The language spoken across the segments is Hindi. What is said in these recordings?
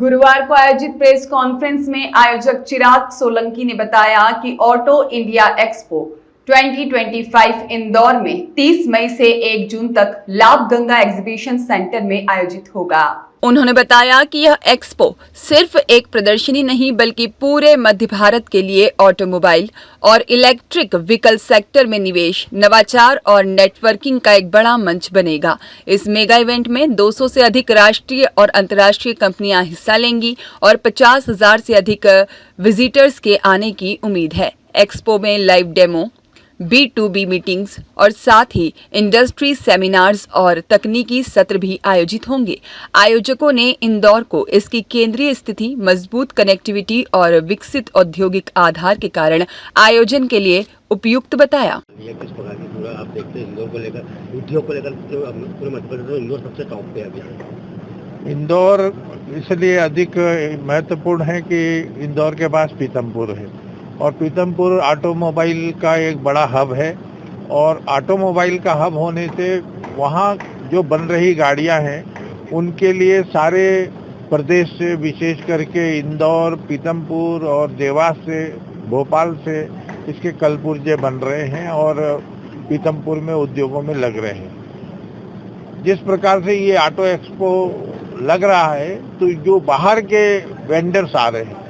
गुरुवार को आयोजित प्रेस कॉन्फ्रेंस में आयोजक चिराग सोलंकी ने बताया कि ऑटो इंडिया एक्सपो 2025 इंदौर में 30 मई से 1 जून तक लाभ गंगा एग्जीबिशन सेंटर में आयोजित होगा। उन्होंने बताया कि यह एक्सपो सिर्फ एक प्रदर्शनी नहीं बल्कि पूरे मध्य भारत के लिए ऑटोमोबाइल और इलेक्ट्रिक व्हीकल सेक्टर में निवेश, नवाचार और नेटवर्किंग का एक बड़ा मंच बनेगा। इस मेगा इवेंट में 200 से अधिक राष्ट्रीय और अंतर्राष्ट्रीय कंपनियां हिस्सा लेंगी और 50,000 से अधिक विजिटर्स के आने की उम्मीद है। एक्सपो में लाइव डेमो, B2B मीटिंग्स और साथ ही इंडस्ट्री सेमिनार्स और तकनीकी सत्र भी आयोजित होंगे। आयोजकों ने इंदौर को इसकी केंद्रीय स्थिति, मजबूत कनेक्टिविटी और विकसित औद्योगिक आधार के कारण आयोजन के लिए उपयुक्त बताया। ये किस प्रकार की पूरा आप देखते हैं इंदौर को लेकर, उद्योग को लेकर पूरे मध्य प्रदेश में इंदौर सबसे टॉप पे अभी। इंदौर इसलिए अधिक महत्वपूर्ण है कि इंदौर के पास पीतमपुर है और पीतमपुर ऑटोमोबाइल का एक बड़ा हब है और ऑटोमोबाइल का हब होने से वहाँ जो बन रही गाड़ियाँ हैं उनके लिए सारे प्रदेश से, विशेष करके इंदौर, पीतमपुर और देवास से, भोपाल से इसके कल पुर्जे बन रहे हैं और पीतमपुर में उद्योगों में लग रहे हैं। जिस प्रकार से ये ऑटो एक्सपो लग रहा है तो जो बाहर के वेंडर्स आ रहे हैं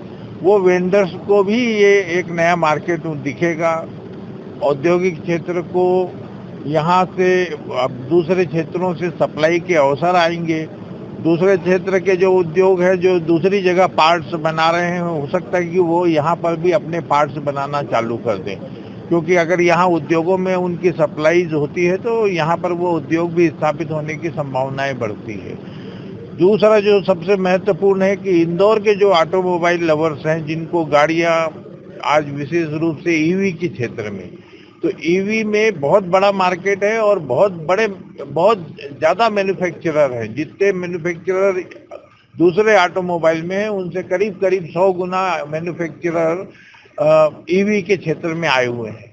वो वेंडर्स को भी ये एक नया मार्केट दिखेगा। औद्योगिक क्षेत्र को यहाँ से अब दूसरे क्षेत्रों से सप्लाई के अवसर आएंगे। दूसरे क्षेत्र के जो उद्योग है जो दूसरी जगह पार्ट्स बना रहे हैं, हो सकता है कि वो यहाँ पर भी अपने पार्ट्स बनाना चालू कर दें, क्योंकि अगर यहाँ उद्योगों में उनकी सप्लाईज होती है तो यहाँ पर वो उद्योग भी स्थापित होने की संभावनाएं बढ़ती है। दूसरा जो सबसे महत्वपूर्ण है कि इंदौर के जो ऑटोमोबाइल लवर्स हैं, जिनको गाड़ियां आज विशेष रूप से ईवी के क्षेत्र में, तो ईवी में बहुत बड़ा मार्केट है और बहुत ज़्यादा मैन्युफैक्चरर हैं। जितने मैन्युफैक्चरर दूसरे ऑटोमोबाइल में हैं उनसे करीब 100 गुना मैन्युफैक्चरर ईवी के क्षेत्र में आए हुए हैं।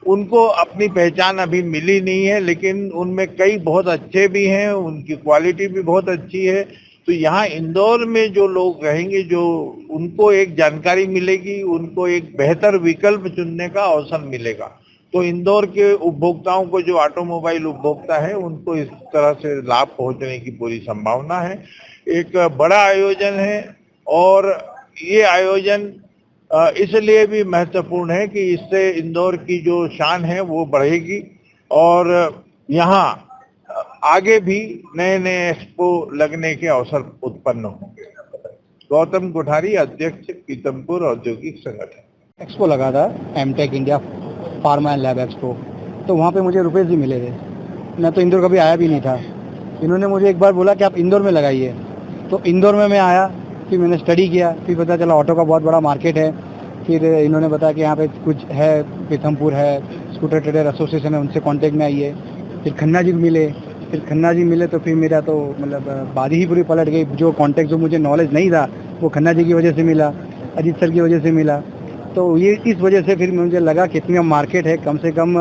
उनको अपनी पहचान अभी मिली नहीं है, लेकिन उनमें कई बहुत अच्छे भी हैं, उनकी क्वालिटी भी बहुत अच्छी है। तो यहाँ इंदौर में जो लोग रहेंगे, जो उनको एक जानकारी मिलेगी, उनको एक बेहतर विकल्प चुनने का अवसर मिलेगा। तो इंदौर के उपभोक्ताओं को, जो ऑटोमोबाइल उपभोक्ता है, उनको इस तरह से लाभ पहुंचने की पूरी संभावना है। एक बड़ा आयोजन है और ये आयोजन इसलिए भी महत्वपूर्ण है कि इससे इंदौर की जो शान है वो बढ़ेगी और यहाँ आगे भी नए नए एक्सपो लगने के अवसर उत्पन्न होंगे। गौतम कोठारी, अध्यक्ष, पीतमपुर औद्योगिक संगठन। एक्सपो लगा था Amtech India pharma and lab expo, तो वहाँ पे मुझे रुपए ही मिले थे। मैं तो इंदौर कभी आया भी नहीं था। इन्होंने मुझे एक बार बोला कि आप इंदौर में लगाइए, तो इंदौर में मैं आया, फिर मैंने स्टडी किया, फिर पता चला ऑटो का बहुत बड़ा मार्केट है। फिर इन्होंने बताया कि यहाँ पे कुछ है, पीतमपुर है, स्कूटर ट्रेडर एसोसिएशन है, उनसे कांटेक्ट में आइए। फिर खन्ना जी मिले, तो फिर मेरा तो मतलब बारी ही पूरी पलट गई। जो कांटेक्ट, जो मुझे नॉलेज नहीं था, वो खन्ना जी की वजह से मिला, अजीत सर की वजह से मिला। तो ये इस वजह से फिर मुझे लगा कितनी मार्केट है। कम से कम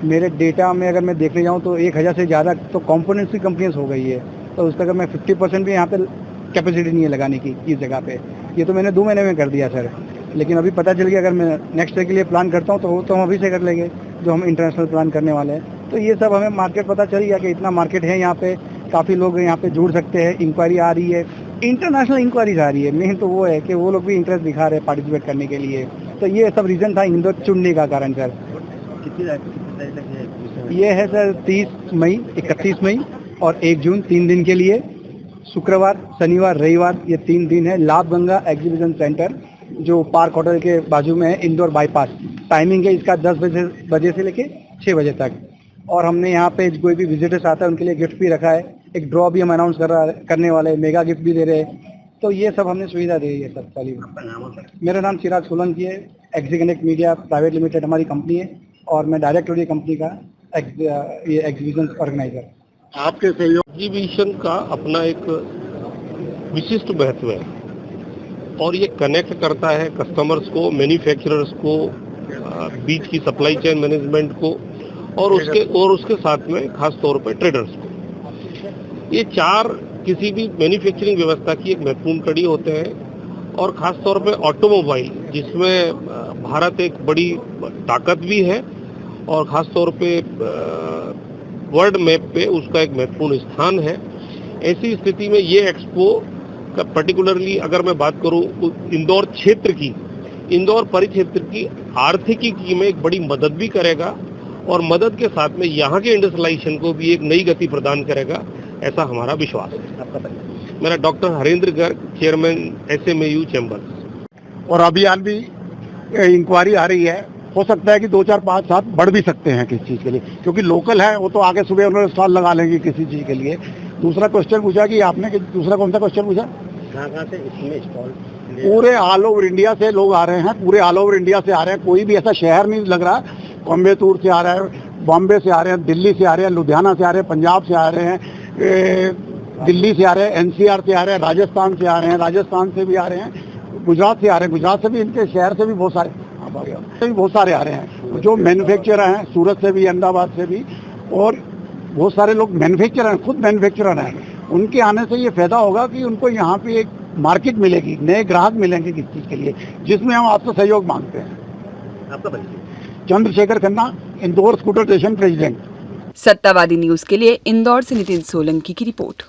मेरे डेटा में अगर मैं देखने जाऊँ तो 1000 से ज़्यादा तो कॉम्पोनेंट्स की कंपनीज हो गई है। तो उसका अगर मैं 50% भी यहाँ पे कैपेसिटी नहीं है लगाने की इस जगह पे। ये तो मैंने 2 महीने में कर दिया सर, लेकिन अभी पता चल गया अगर मैं नेक्स्ट ईयर के लिए प्लान करता हूँ तो हम अभी से कर लेंगे, जो हम इंटरनेशनल प्लान करने वाले हैं। तो ये सब हमें मार्केट पता चल गया कि इतना मार्केट है यहाँ पे, काफ़ी लोग यहाँ पे जुड़ सकते हैं। इंक्वायरी आ रही है, इंटरनेशनल इंक्वायरीज आ रही है। मेन तो वो है कि वो लोग भी इंटरेस्ट दिखा रहे हैं पार्टिसिपेट करने के लिए। तो ये सब रीज़न था इंदौर चुनने का कारण सर। ये है सर 30 मई, 31 मई और 1 जून, 3 दिन के लिए। शुक्रवार, शनिवार, रविवार, ये 3 दिन है। लाभ गंगा एग्जीबिशन सेंटर जो पार्क होटल के बाजू में है, इंदौर बाईपास। टाइमिंग है इसका 10 बजे से लेके 6 बजे तक। और हमने यहाँ पे कोई भी विजिटर्स आता है उनके लिए गिफ्ट भी रखा है। एक ड्रॉ भी हम अनाउंस करने वाले हैं, मेगा गिफ्ट भी दे रहे हैं। तो ये सब हमने सुविधा दी है सब सारी। मेरा नाम चिराग सोलंकी है, एक्जीकनेक्ट मीडिया प्राइवेट लिमिटेड हमारी कंपनी है और मैं डायरेक्टर हूँ कंपनी का ये एग्जीबिशन ऑर्गेनाइजर। आपके सहयोग एग्जीबिशन का अपना एक विशिष्ट महत्व है और ये कनेक्ट करता है कस्टमर्स को, मैन्युफैक्चरर्स को, बीच की सप्लाई चेन मैनेजमेंट को और उसके साथ में खास तौर पर ट्रेडर्स को। ये 4 किसी भी मैन्युफैक्चरिंग व्यवस्था की एक महत्वपूर्ण कड़ी होते हैं और खास तौर पे ऑटोमोबाइल, जिसमें भारत एक बड़ी ताकत भी है और खास तौर पे वर्ल्ड मैप पे उसका एक महत्वपूर्ण स्थान है। ऐसी स्थिति में ये एक्सपो का पर्टिकुलरली अगर मैं बात करूं इंदौर क्षेत्र की, इंदौर परिक्षेत्र की आर्थिकी में एक बड़ी मदद भी करेगा और मदद के साथ में यहाँ के इंडस्ट्रियलाइजेशन को भी एक नई गति प्रदान करेगा, ऐसा हमारा विश्वास है। आपका परिचय? मेरा doctor Harendra Garg, chairman SMAU chambers. और अभियान भी इंक्वायरी आ रही है, हो सकता है कि 2, 4, 5, 7 बढ़ भी सकते हैं किसी चीज़ के लिए, क्योंकि लोकल है वो तो आगे सुबह उन्होंने स्टॉल लगा लेंगे किसी चीज़ के लिए। दूसरा क्वेश्चन पूछा कि आपने कि दूसरा कौन सा क्वेश्चन पूछा? कहाँ से इसमें स्टॉल? पूरे ऑल ओवर इंडिया से लोग आ रहे हैं, पूरे ऑल ओवर इंडिया से आ रहे हैं, कोई भी ऐसा शहर नहीं लग रहा। कोयम्बटूर से आ रहा है, बॉम्बे से आ रहे हैं, दिल्ली से आ रहे हैं, लुधियाना से आ रहे हैं, पंजाब से आ रहे हैं, दिल्ली से आ रहे हैं, NCR से आ रहे हैं, राजस्थान से आ रहे हैं, राजस्थान से भी आ रहे हैं, गुजरात से आ रहे हैं, गुजरात से भी, इनके शहर से भी बहुत सारे आ रहे हैं जो मैन्युफैक्चरर हैं, सूरत से भी, अहमदाबाद से भी, और बहुत सारे लोग मैन्युफैक्चरर हैं, खुद मैन्युफैक्चरर हैं। उनके आने से ये फायदा होगा कि उनको यहाँ पे एक मार्केट मिलेगी, नए ग्राहक मिलेंगे किस चीज़ के लिए, जिसमें हम आपसे सहयोग मांगते हैं। आपका परिचय? Chandrashekhar Khanna, Indore scooter station president. सत्तावादी न्यूज के लिए इंदौर से नितिन सोलंकी की रिपोर्ट।